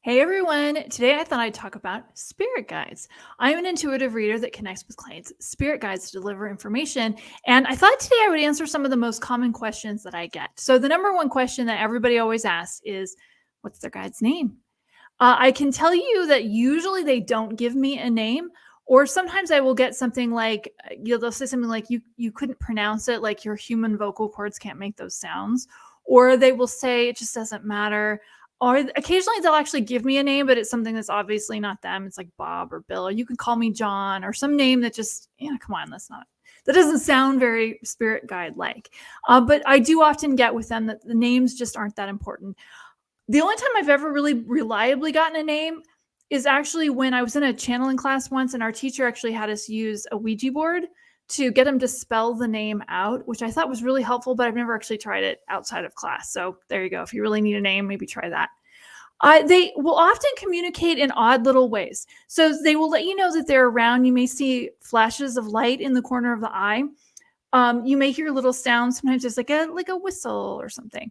Hey everyone! Today I thought I'd talk about spirit guides. I'm an intuitive reader that connects with clients' spirit guides to deliver information. And I thought today I would answer some of the most common questions that I get. So, the number one question that everybody always asks is, what's their guide's name? I can tell you that usually they don't give me a name, or sometimes I will get something like, they'll say something like, you couldn't pronounce it, like your human vocal cords can't make those sounds. Or they will say, it just doesn't matter. Or occasionally they'll actually give me a name, but it's something that's obviously not them. It's like Bob or Bill, or you can call me John, or some name that just, come on, that doesn't sound very spirit guide like. But I do often get with them that the names just aren't that important. The only time I've ever really reliably gotten a name is actually when I was in a channeling class once, and our teacher actually had us use a Ouija board to get him to spell the name out, which I thought was really helpful, but I've never actually tried it outside of class. So there you go. If you really need a name, maybe try that. They will often communicate in odd little ways. So they will let you know that they're around. You may see flashes of light in the corner of the eye. You may hear little sounds. Sometimes it's like a whistle or something.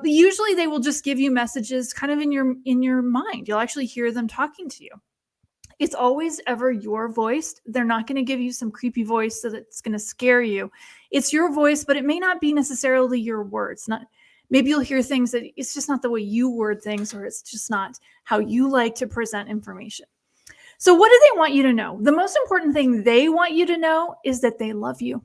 Usually they will just give you messages kind of in your mind. You'll actually hear them talking to you. It's always ever your voice. They're not going to give you some creepy voice so that's going to scare you. It's your voice, but it may not be necessarily your words. Not Maybe you'll hear things that it's just not the way you word things, or it's just not how you like to present information. So what do they want you to know? The most important thing they want you to know is that they love you,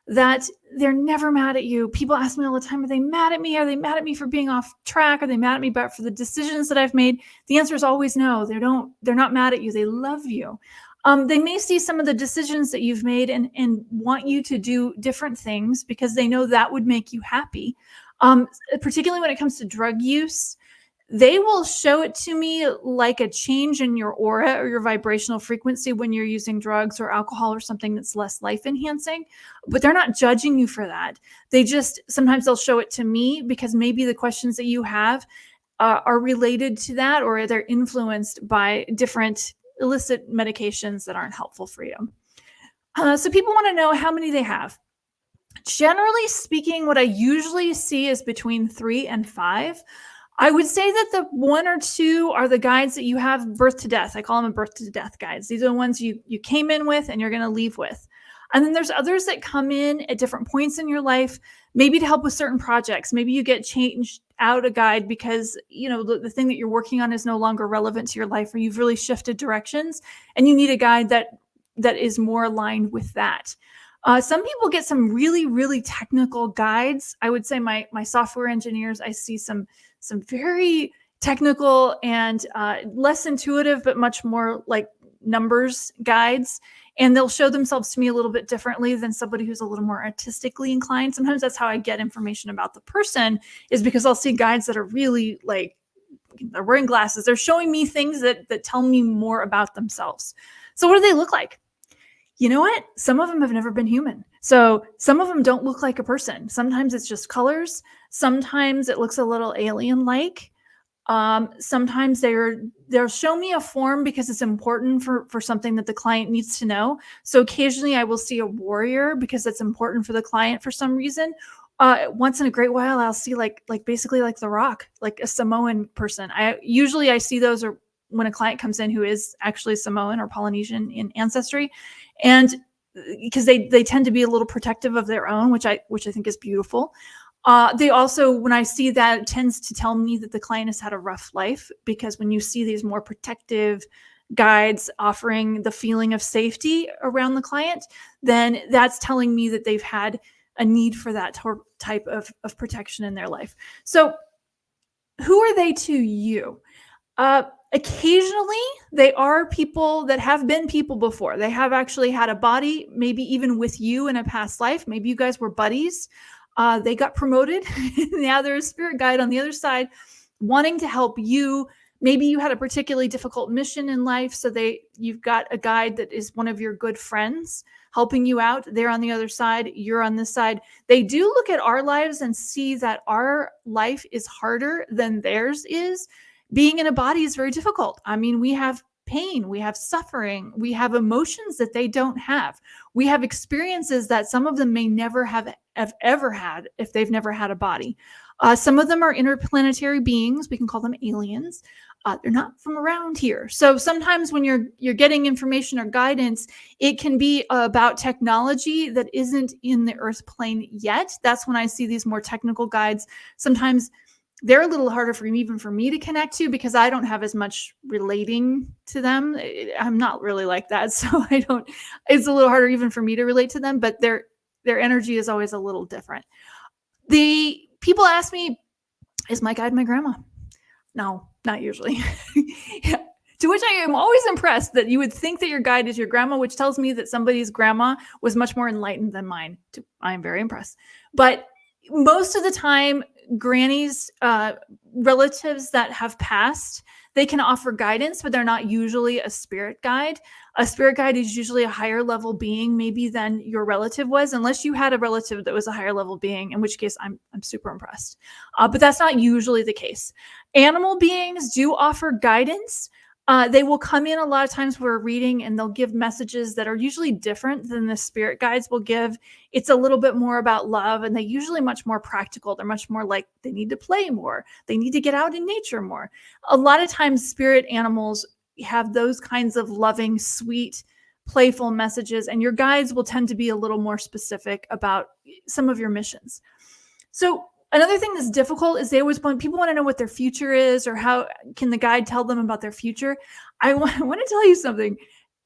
that they're never mad at you. People ask me all the time, are they mad at me? Are they mad at me for being off track? Are they mad at me for the decisions that I've made? The answer is always no. They're not mad at you. They love you. They may see some of the decisions that you've made and want you to do different things because they know that would make you happy. Particularly when it comes to drug use, they will show it to me like a change in your aura or your vibrational frequency when you're using drugs or alcohol or something that's less life enhancing, but they're not judging you for that. Sometimes they'll show it to me because maybe the questions that you have are related to that, or they're influenced by different illicit medications that aren't helpful for you. So people want to know how many they have. Generally speaking, what I usually see is between 3 and 5. I would say that the 1 or 2 are the guides that you have birth to death. I call them birth to death guides. These are the ones you came in with and you're going to leave with. And then there's others that come in at different points in your life, maybe to help with certain projects. Maybe you get changed out a guide because, the thing that you're working on is no longer relevant to your life, or you've really shifted directions and you need a guide that is more aligned with that. Some people get some really, really technical guides. I would say my software engineers, I see some very technical and less intuitive, but much more like numbers guides. And they'll show themselves to me a little bit differently than somebody who's a little more artistically inclined. Sometimes that's how I get information about the person, is because I'll see guides that are really like, they're wearing glasses. They're showing me things that tell me more about themselves. So what do they look like? You know what? Some of them have never been human. So some of them don't look like a person. Sometimes it's just colors. Sometimes it looks a little alien-like. Sometimes they'll show me a form because it's important for something that the client needs to know. So occasionally I will see a warrior because it's important for the client for some reason. Once in a great while, I'll see like basically like The Rock, like a Samoan person. I see those are when a client comes in who is actually Samoan or Polynesian in ancestry, and because they tend to be a little protective of their own, which I think is beautiful. They also, when I see that, it tends to tell me that the client has had a rough life, because when you see these more protective guides offering the feeling of safety around the client, then that's telling me that they've had a need for that type of protection in their life. So who are they to you? Occasionally, they are people that have been people before. They have actually had a body, maybe even with you in a past life. Maybe you guys were buddies. They got promoted. Now they're a spirit guide on the other side, wanting to help you. Maybe you had a particularly difficult mission in life, so you've got a guide that is one of your good friends helping you out. They're on the other side, you're on this side. They do look at our lives and see that our life is harder than theirs is. Being in a body is very difficult. I mean, we have pain, we have suffering, we have emotions that they don't have. We have experiences that some of them may never have ever had if they've never had a body. Some of them are interplanetary beings. We can call them aliens. They're not from around here. So sometimes when you're getting information or guidance, it can be about technology that isn't in the Earth plane yet. That's when I see these more technical guides. Sometimes they're a little harder for me to connect to because I don't have as much relating to them. I'm not really like that, so I don't. It's a little harder even for me to relate to them. But their energy is always a little different. The people ask me, "Is my guide my grandma?" No, not usually. Yeah. To which I am always impressed that you would think that your guide is your grandma, which tells me that somebody's grandma was much more enlightened than mine. I am very impressed. But most of the time, grannies, relatives that have passed, they can offer guidance, but they're not usually a spirit guide. A spirit guide is usually a higher level being, maybe than your relative was, unless you had a relative that was a higher level being, in which case I'm super impressed. But that's not usually the case. Animal beings do offer guidance. They will come in a lot of times we're reading and they'll give messages that are usually different than the spirit guides will give. It's a little bit more about love, and they're usually much more practical. They're much more like they need to play more. They need to get out in nature more. A lot of times spirit animals have those kinds of loving, sweet, playful messages, and your guides will tend to be a little more specific about some of your missions. So another thing that's difficult is people want to know what their future is, or how can the guide tell them about their future. I want to tell you something.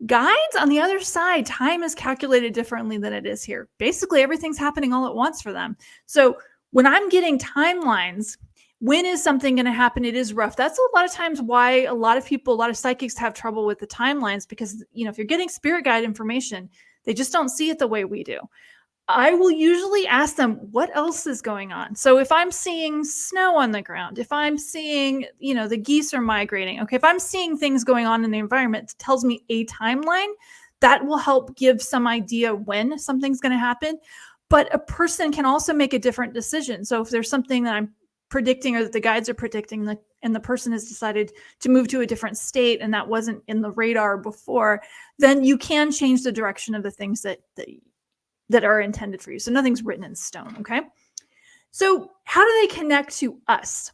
Guides on the other side, time is calculated differently than it is here. Basically, everything's happening all at once for them. So when I'm getting timelines, when is something going to happen? It is rough. That's a lot of times why a lot of psychics have trouble with the timelines, because, if you're getting spirit guide information, they just don't see it the way we do. I will usually ask them, what else is going on? So if I'm seeing snow on the ground, if I'm seeing, the geese are migrating, okay, if I'm seeing things going on in the environment that tells me a timeline, that will help give some idea when something's going to happen. But a person can also make a different decision. So if there's something that I'm predicting or that the guides are predicting, and the person has decided to move to a different state and that wasn't in the radar before, then you can change the direction of the things that are intended for you. So nothing's written in stone, okay? So how do they connect to us?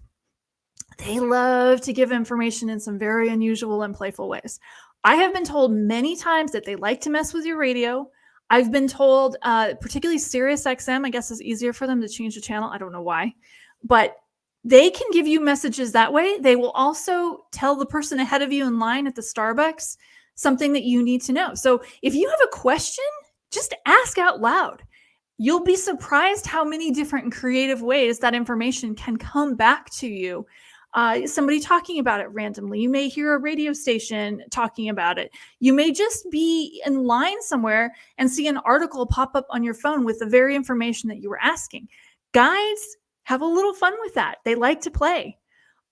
They love to give information in some very unusual and playful ways. I have been told many times that they like to mess with your radio. I've been told, particularly Sirius XM, I guess it's easier for them to change the channel. I don't know why, but they can give you messages that way. They will also tell the person ahead of you in line at the Starbucks something that you need to know. So if you have a question, just ask out loud. You'll be surprised how many different and creative ways that information can come back to you. Somebody talking about it randomly. You may hear a radio station talking about it. You may just be in line somewhere and see an article pop up on your phone with the very information that you were asking. Guides have a little fun with that. They like to play.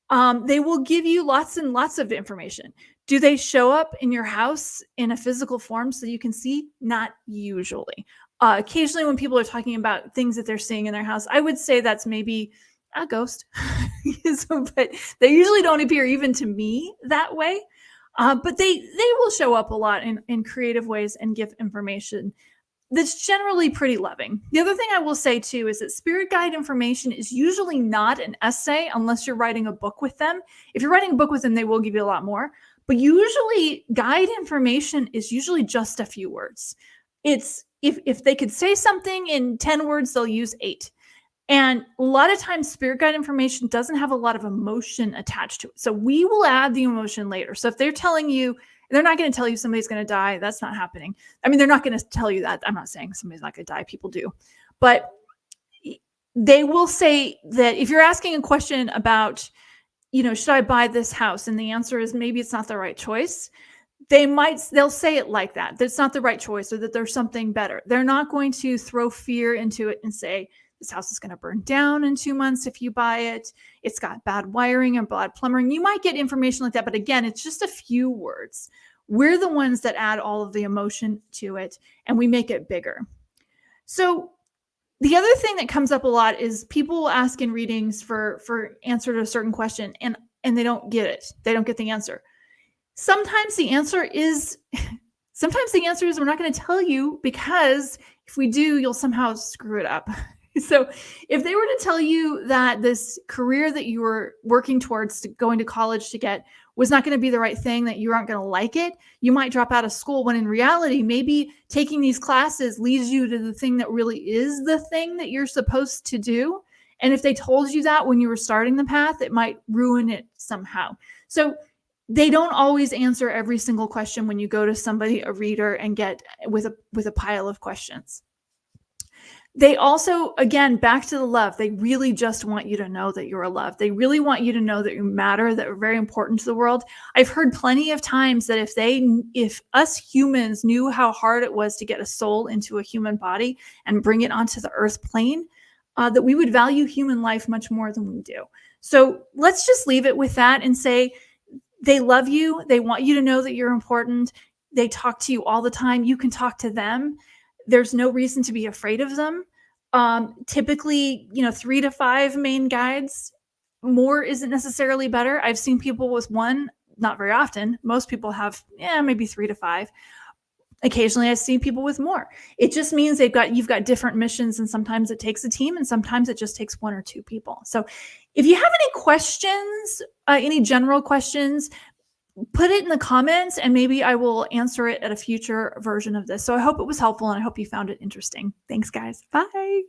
They will give you lots and lots of information. Do they show up in your house in a physical form so you can see? Not usually. Occasionally when people are talking about things that they're seeing in their house, I would say that's maybe a ghost. But they usually don't appear even to me that way. But they will show up a lot in creative ways and give information that's generally pretty loving. The other thing I will say too is that spirit guide information is usually not an essay unless you're writing a book with them. If you're writing a book with them, they will give you a lot more. But usually guide information is usually just a few words. It's if they could say something in 10 words, they'll use 8. And a lot of times spirit guide information doesn't have a lot of emotion attached to it. So we will add the emotion later. So if they're telling you, they're not going to tell you somebody's going to die. That's not happening. I mean, they're not going to tell you that. I'm not saying somebody's not going to die. People do. But they will say that if you're asking a question about, should I buy this house? And the answer is maybe it's not the right choice. They'll say it like that. That it's not the right choice, or that there's something better. They're not going to throw fear into it and say, this house is going to burn down in 2 months if you buy it. It's got bad wiring and bad plumbing. You might get information like that, but again, it's just a few words. We're the ones that add all of the emotion to it, and we make it bigger. So the other thing that comes up a lot is people will ask in readings for answer to a certain question, and they don't get it. They don't get the answer. Sometimes the answer is sometimes the answer is we're not going to tell you because if we do, you'll somehow screw it up. So, if they were to tell you that this career that you were working towards to going to college to get was not going to be the right thing, that you aren't going to like it, you might drop out of school when in reality, maybe taking these classes leads you to the thing that really is the thing that you're supposed to do. And if they told you that when you were starting the path, it might ruin it somehow. So, they don't always answer every single question when you go to somebody, a reader, and get with a pile of questions. They also, again, back to the love, they really just want you to know that you're loved. They really want you to know that you matter, that are very important to the world. I've heard plenty of times that if us humans knew how hard it was to get a soul into a human body and bring it onto the earth plane, that we would value human life much more than we do. So let's just leave it with that and say, they love you. They want you to know that you're important. They talk to you all the time. You can talk to them. There's no reason to be afraid of them. Typically, 3 to 5 main guides. More isn't necessarily better. I've seen people with one, not very often. Most people have, maybe 3 to 5. Occasionally, I see people with more. It just means you've got different missions, and sometimes it takes a team, and sometimes it just takes 1 or 2 people. So, if you have any questions, any general questions, put it in the comments, and maybe I will answer it at a future version of this. So I hope it was helpful, and I hope you found it interesting. Thanks, guys. Bye.